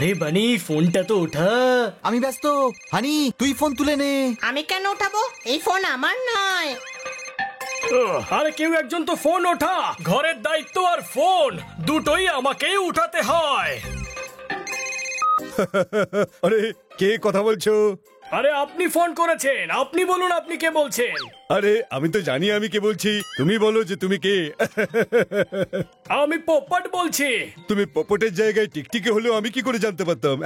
আরে বানি, ফোনটা তো ওঠা। আমি ব্যস্ত। হানি, তুই ফোন তুলে নে। আমি কেন উঠাবো? এই ফোন আমার নয়। আরে কেউ একজন তো ফোন ওঠা। ঘরের দায়িত্ব আর ফোন দুটোই আমাকেই উঠাতে হয়। আরে কে কথা বলছো? আরে আপনি ফোন করেছেন, আপনি বলুন আপনি কে বলছেন। আরে আমি তো জানি আমি কে বলছি, তুমি বলো যে তুমি কে। আমি পোপট বলছি। তুমি পপটের জায়গায় টিকটিকে হলেও আমি কি করে জানতে পারতাম?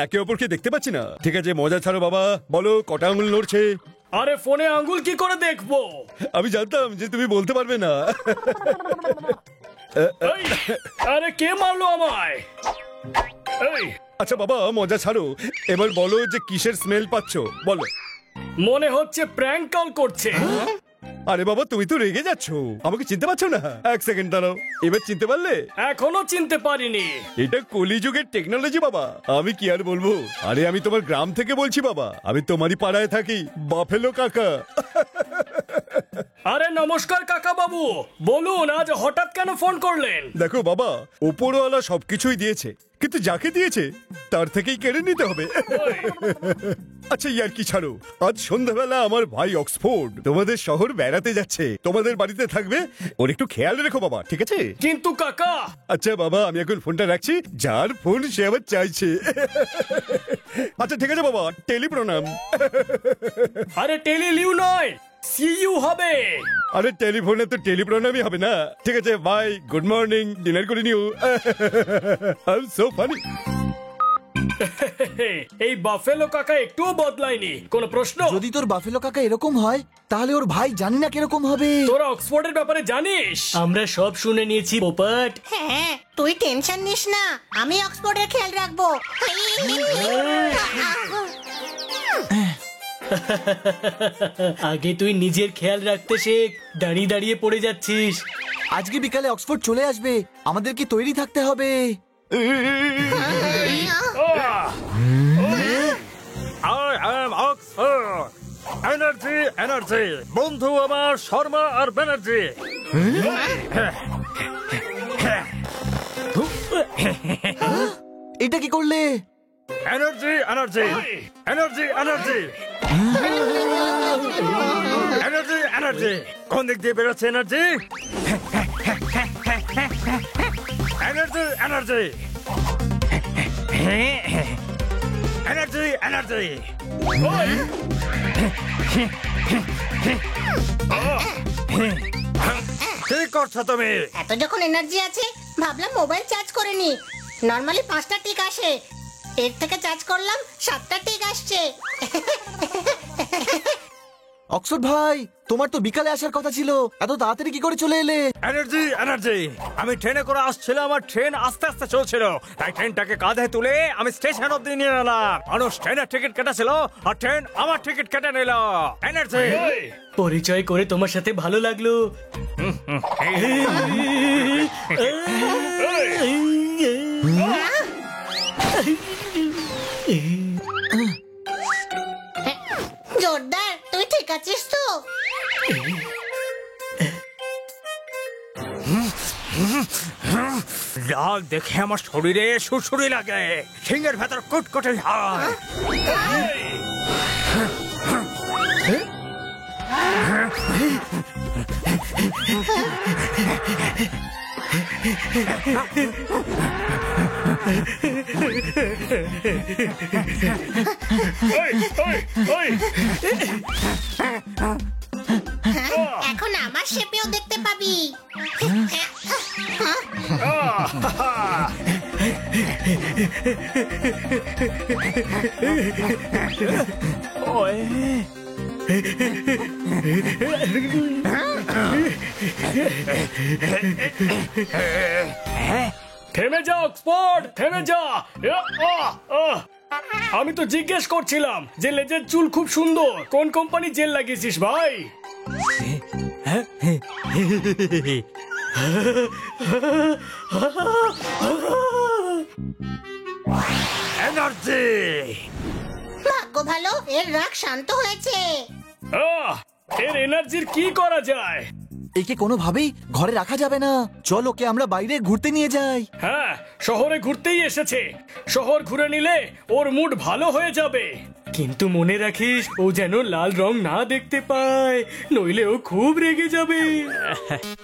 একে অপরকে দেখতে পাচ্ছি না। ঠিক আছে, মজা ছাড়ো বাবা, বলো কটা আঙুল নড়ছে? আরে ফোনে আঙ্গুল কি করে দেখবো? আমি জানতাম যে তুমি বলতে পারবে না। এই, আরে কে মারলো আমায়? এই, আচ্ছা বাবা, মজা ছাড়ো, এবার বলো যে কিসের স্মেল পাচ্ছ, বলো। মনে হচ্ছে প্র্যাঙ্ক কল করছে। আরে বাবা, তুমি তো রেগে যাচ্ছ, আমাকে চিনতে পারছো না? এক সেকেন্ড দাঁড়াও, এবার চিনতে পারলে? এখনো চিনতে পারিনি। এটা কলিযুগের টেকনোলজি বাবা, আমি কি আর বলবো। আরে আমি তোমার গ্রাম থেকে বলছি বাবা, আমি তোমারই পাড়ায় থাকি, বাফেলো কাকা। আরে নমস্কার কাকা বাবু, বলুন আজ হঠাৎ কেন ফোন করলেন? দেখো বাবা, ওপরওয়ালা সবকিছুই দিয়েছে, কিন্তু যাকে দিয়েছে তার থেকেই কেড়ে নিতে হবে। আচ্ছা ইয়ার কি ছাড়ো, আজ সন্ধ্যাবেলা আমার ভাই অক্সফোর্ড তোমাদের শহর বেড়াতে যাচ্ছে, তোমাদের বাড়িতে থাকবে, ওর একটু খেয়াল রেখো বাবা, ঠিক আছে? কিন্তু কাকা। আচ্ছা বাবা, আমি এখন ফোনটা রাখছি, যার ফোন সে আবার চাইছে। আচ্ছা ঠিক আছে বাবা, টেলি প্রণাম। আরে টেলিলিউ নয়, সিইউ হবে। আরে টেলিফোনে তো টেলি প্রণামই হবে না। ঠিক আছে, বাই, গুড মর্নিং, ডিনার করে নিও। I am so funny. এই বাফেলো কাকা একটুও বদলায়নি, কোনো প্রশ্ন? যদি তোর বাফেলো কাকা এরকম হয়, তাহলে ওর ভাই জানি না কিরকম হবে। তোরা অক্সফোর্ডের ব্যাপারে জানিস? আমরা সব শুনে নিয়েছি পোপট। হ্যাঁ, তুই টেনশন নিস না, আমি অক্সফোর্ডের খেয়াল রাখবো। আগে তুই নিজের খেয়াল রাখতে শেখ, দাঁড়িয়ে দাঁড়িয়ে পড়ে যাচ্ছিস। আজকে বিকালে অক্সফোর্ড চলে আসবে, আমাদের কি তৈরি থাকতে হবে? I am Oxford. Energy energy, বন্ধু আমার শর্মা আর ব্যানার্জি। এটা কি করলে? Energy energy energy energy energy energy, কোন দিক দিয়ে বেরোচ্ছে energy? Energy energy energy energy. কি করছো তুমি? এত যখন এনার্জি আছে, ভাবলাম মোবাইল চার্জ করে নি। নরমালি 5টা টিক আসে, এর থেকে চার্জ করলাম 7টা টিক আসছে। অক্সফোর্ড ভাই, তোমার তো বিকালে আসার কথা ছিল, এত তাড়াতাড়ি কি করে চলে এলে? এনার্জি এনার্জি, আমি ট্রেনে করে আসছিলাম, আমার ট্রেন আস্তে আস্তে চলছিল, তাই ট্রেনটাকে কাঁধে তুলে আমি স্টেশন অব্দি নিয়ে এলাম। মানুষ ট্রেনের টিকিট কেটেছিল আর ট্রেন আমার টিকিট কেটে নিল। এনার্জি। পরিচয় করে তোমার সাথে ভালো লাগলো। জোরদার, তুই ঠিক আছিস তো? লাল দেখে আমার শরীরে সুরসুরি লাগে, সিংহের ভেতর কুটকুটে হয়। এখন আমার শেপেও দেখতে পাবি। থেমে যা অক্সফোর্ড, থেমে যা। আমি তো জিজ্ঞেস করছিলাম যে লেজের চুল খুব সুন্দর, কোন কোম্পানি জেল লাগিয়েছিস ভাই? এনার্জি। ভাগ্য ভালো, এর রাগ শান্ত হয়েছে। এর এনার্জির কি করা যায়? একে কোনোভাবেই ঘরে রাখা যাবে না। চল ওকে আমরা বাইরে ঘুরতে নিয়ে যাই। হ্যাঁ, শহরে ঘুরতেই এসেছে। শহর ঘুরে নিলে ওর মুড ভালো হয়ে যাবে। কিন্তু মনে রাখিস, ও যেন লাল রং না দেখতে পায়, নইলে ও খুব রেগে যাবে।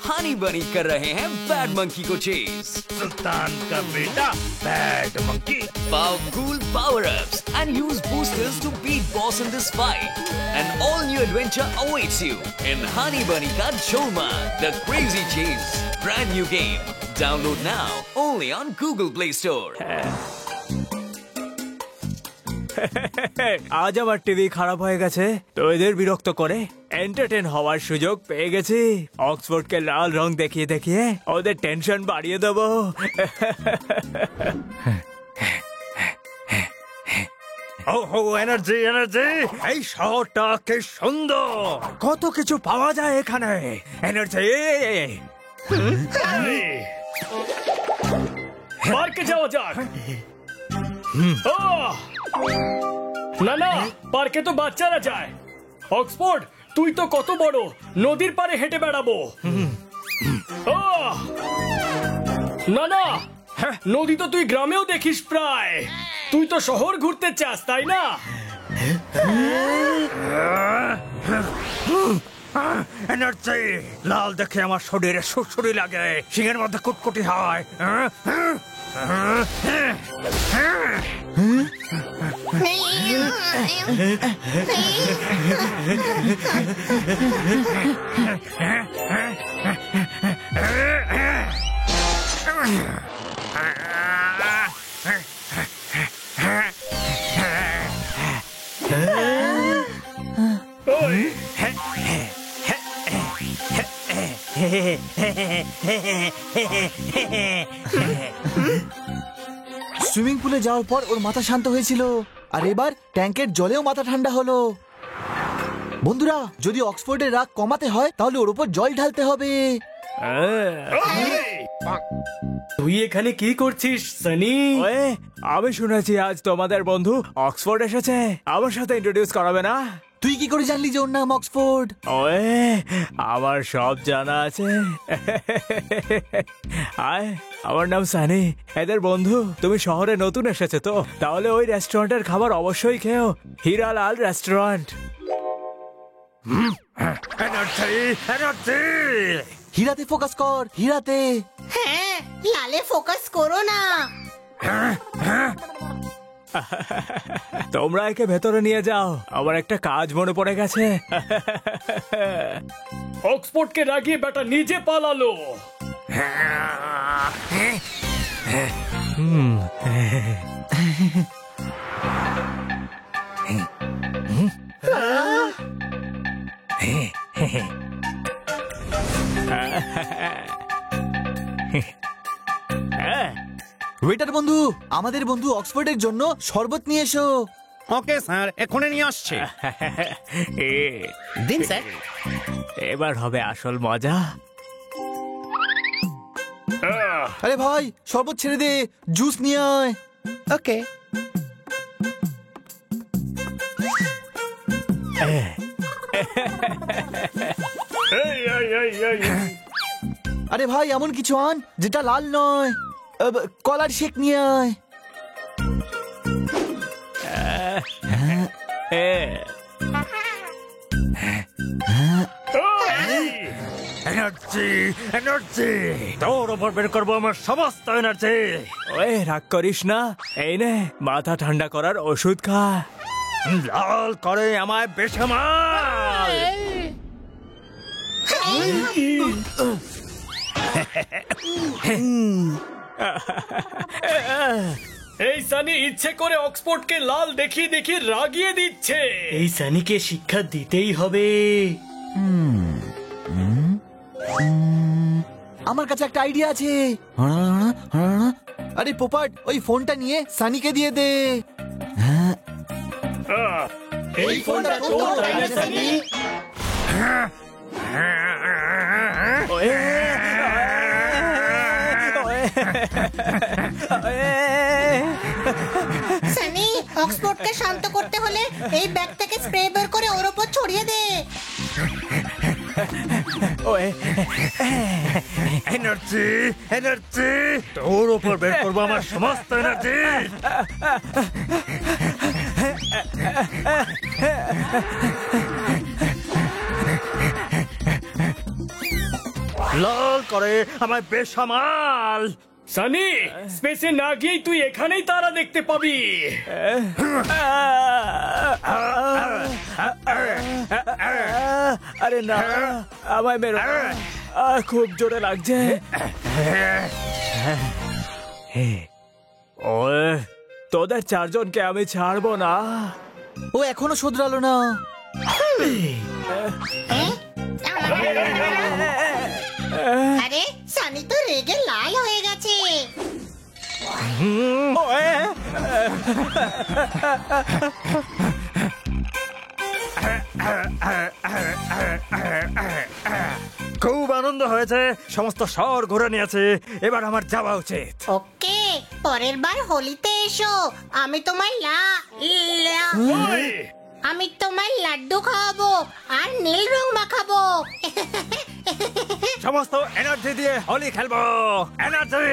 हनी बनी कर रहे हैं बैड मंकी को चेज। सुल्तान का बेटा bad monkey. Power cool power ups and use boosters to beat boss in this fight. An all new adventure awaits you in Honey Bunny Ka Jholma, the Crazy Chase. Brand new game. Download now only on Google Play Store. আজ আমার TV খারাপ হয়ে গেছে, তো এদের বিরক্ত করে entertain হওয়ার সুযোগ পেয়ে গেছি। অক্সফোর্ডকে লাল রং দেখিয়ে দেখিয়ে ওদের টেনশন বাড়িয়ে দেবো। ওহো, এনার্জি এনার্জি! এই শহরটা কি সুন্দর, কত কিছু পাওয়া যায় এখানে। এনার্জি! পার্কে যাওয়া যাক। আহ! না না, পার্কে তো বাচ্চারা যায়। অক্সফোর্ড, তুই তো কত বড়, নদীর পাড়ে হেঁটে বেড়াবো। আহ! না না, নদী তো তুই গ্রামেও দেখিস প্রায়। তুই তো শহর ঘুরতে চাস, তাই না? এনার্জি! লাল দেখে আমার শরীরে সুরসুরি লাগে, সিংহের মধ্যে কুটকুটি হয়। সুইমিং পুলে যাওয়ার পর ওর মাথা শান্ত হয়েছিল, আর এবার ট্যাঙ্কের জলেও মাথা ঠান্ডা হলো। বন্ধুরা, যদি অক্সফোর্ডের রাগ কমাতে হয় তাহলে ওর উপর জল ঢালতে হবে। তুই এখানে কি করছিস, সানি? ওয়ে, আমি শুনেছি আজ তোমাদের বন্ধু অক্সফোর্ড এসেছে, আমার সাথে ইন্ট্রোডিউস করাবে না? তুই কি করে জানলি যে ওর নাম অক্সফোর্ড? ওয়ে, আমার সব জানা আছে। আয়, আমার নাম সানি, এদের বন্ধু। তুমি শহরে নতুন এসেছো তো, তাহলে ওই রেস্টুরেন্টের খাবার অবশ্যই খেও, হীরালাল রেস্টুরেন্ট। হীরাতে ফোকাস কর, হীরাতে। হ্যাঁ, লালে ফোকাস করো না। তোমরা একে ভেতরে নিয়ে যাও, আমার একটা কাজ মনে পড়ে গেছে। অক্সফোর্ডকে রাগিয়ে বেটা নিজে পালালো। ওয়েটার বন্ধু, আমাদের বন্ধু অক্সফোর্ডের জন্য শরবত নিয়ে এসো। ওকে স্যার, এখনই নিয়ে আসছে। দিন স্যার। এবার হবে আসল মজা। আরে ভাই, শরবত ছেড়ে দে, জুস নিয়ে আয়। ওকে। আরে ভাই, এমন কিছু আন যেটা লাল নয়। কলার শেক নিয়ে আয়। এনার্জি এনার্জি, তোর ওপর বের করবো আমার সমস্ত এনার্জি। ওই, রাগ করিস না, এই নে মাথা ঠান্ডা করার ওষুধ খা। লাল করে আমায় বেসামাল। এই সানি ইচ্ছে করে অক্সফোর্ডকে লাল দেখিয়ে দেখিয়ে রাগিয়ে দিচ্ছে। এই সানিকে শিক্ষা দিতেই হবে। আমার কাছে একটা আইডিয়া আছে। আরে পোপাট, ওই ফোনটা নিয়ে সানিকে দিয়ে দে। এই ফোনটা তোর, তাই না সানি? সানি, অক্সফোর্ডকে শান্ত করতে হলে এই ব্যাগ থেকে স্প্রে বের করে ওর উপর ছড়িয়ে দে। এনার্জি এনার্জি তোর উপর বের করবো আমার সমস্ত এনার্জি। লাল করে আমায় বেসামাল। সানি, স্পেসে না গিয়েই তুই এখানেই তারা দেখতে পাবি। আরে না, আমায় মেরো না। খুব জোরে লাগছে। ওয়ে, তোদের চারজনকে আমি ছাড়বো না। ও এখনো শোধরালো না। আরে সানি তো রেগে লাল হয়ে গেছে। খুব আনন্দ হয়েছে, সমস্ত শহর ঘুরে নিয়েছে। এবার আমার যাওয়া উচিত। ওকে, পরের বার হোলিতে এসো, আমি তোমায় ওই, আমি তোমায় লাড্ডু খাওয়াবো আর নীল রং মাখাবো। সমস্ত এনার্জি দিয়ে হোলি খেলবো। এনার্জি।